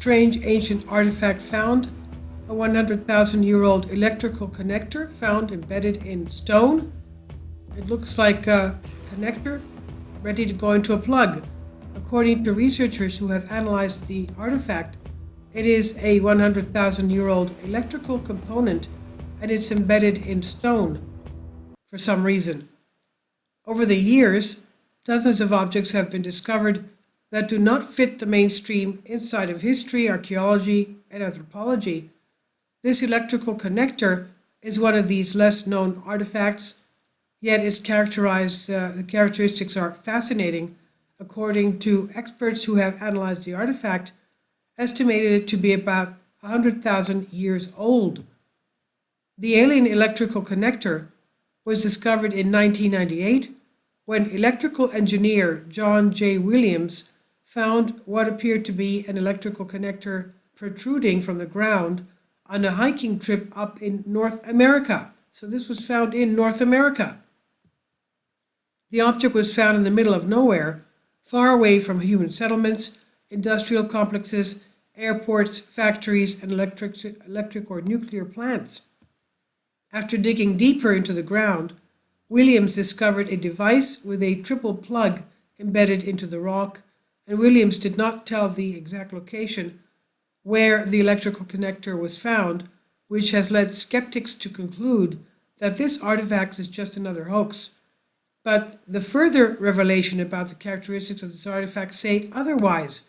strange ancient artifact found, a 100,000-year-old electrical connector found embedded in stone. It looks like a connector ready to go into a plug. According to researchers who have analyzed the artifact, it is a 100,000-year-old electrical component and it's embedded in stone for some reason. Over the years, dozens of objects have been discovered that do not fit the mainstream inside of history, archaeology, and anthropology. This electrical connector is one of these less known artifacts, yet the characteristics are fascinating. According to experts who have analyzed the artifact, estimated it to be about 100,000 years old. The alien electrical connector was discovered in 1998 when electrical engineer John J. Williams found what appeared to be an electrical connector protruding from the ground on a hiking trip up in North America. So this was found in North America. The object was found in the middle of nowhere, far away from human settlements, industrial complexes, airports, factories, and electric or nuclear plants. After digging deeper into the ground, Williams discovered a device with a triple plug embedded into the rock, and Williams did not tell the exact location where the electrical connector was found, which has led skeptics to conclude that this artifact is just another hoax. But the further revelation about the characteristics of this artifact say otherwise.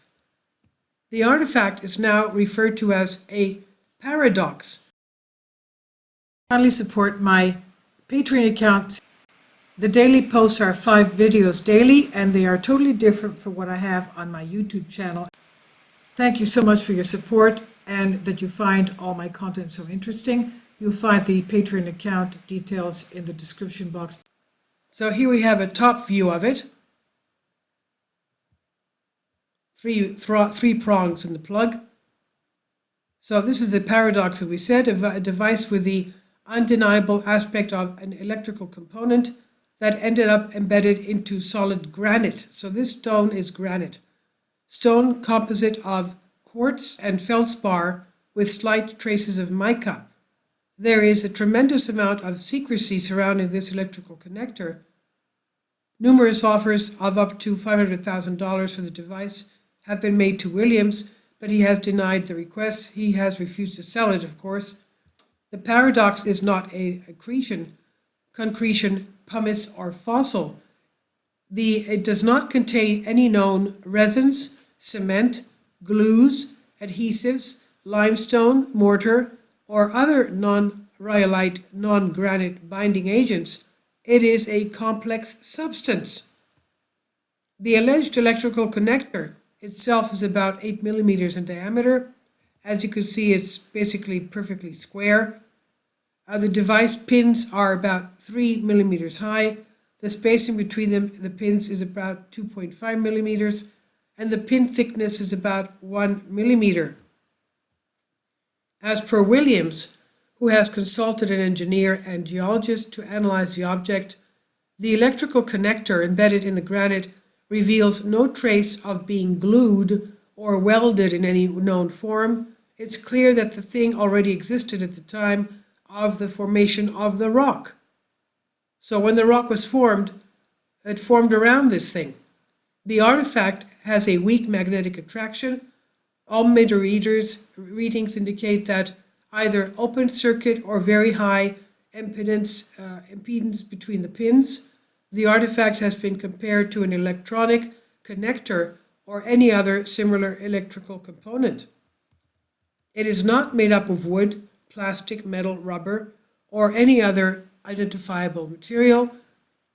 The artifact is now referred to as a paradox. Kindly support my Patreon account. The daily posts are 5 videos daily, and they are totally different from what I have on my YouTube channel. Thank you so much for your support and that you find all my content so interesting. You'll find the Patreon account details in the description box. So here we have a top view of it. Three prongs in the plug. So this is the paradox that we said, a device with the undeniable aspect of an electrical component that ended up embedded into solid granite. So this stone is granite. Stone composite of quartz and feldspar with slight traces of mica. There is a tremendous amount of secrecy surrounding this electrical connector. Numerous offers of up to $500,000 for the device have been made to Williams, but he has denied the requests. He has refused to sell it, of course. The paradox is not a concretion, pumice, or fossil. It does not contain any known resins, cement, glues, adhesives, limestone, mortar, or other non-rhyolite, non-granite binding agents. It is a complex substance. The alleged electrical connector itself is about 8 millimeters in diameter. As you can see, it's basically perfectly square. The device pins are about 3 millimeters high. The spacing between the pins is about 2.5 millimeters, and the pin thickness is about 1 millimeter. As per Williams, who has consulted an engineer and geologist to analyze the object, the electrical connector embedded in the granite reveals no trace of being glued or welded in any known form. It's clear that the thing already existed at the time of the formation of the rock. So when the rock was formed, it formed around this thing. The artifact has a weak magnetic attraction. All meter readings indicate that either open circuit or very high impedance between the pins. The artifact has been compared to an electronic connector or any other similar electrical component. It is not made up of wood, plastic, metal, rubber, or any other identifiable material.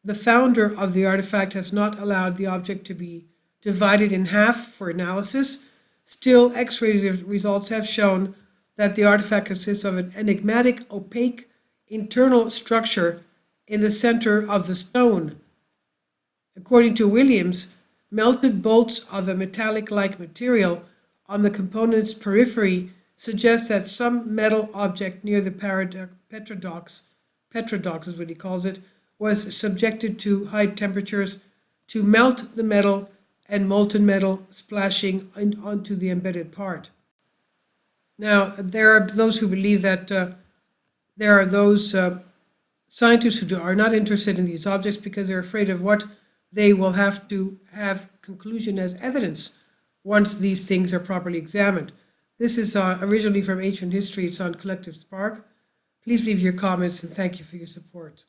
The founder of the artifact has not allowed the object to be divided in half for analysis. Still, X-ray results have shown that the artifact consists of an enigmatic, opaque, internal structure in the center of the stone. According to Williams, melted bolts of a metallic-like material on the component's periphery suggest that some metal object near the petrodox is what he calls it, was subjected to high temperatures to melt the metal and molten metal splashing onto the embedded part. Now, there are those who believe that there are those scientists who are not interested in these objects because they're afraid of what they will have to have conclusion as evidence once these things are properly examined. This is originally from Ancient History. It's on Collective Spark. Please leave your comments and thank you for your support.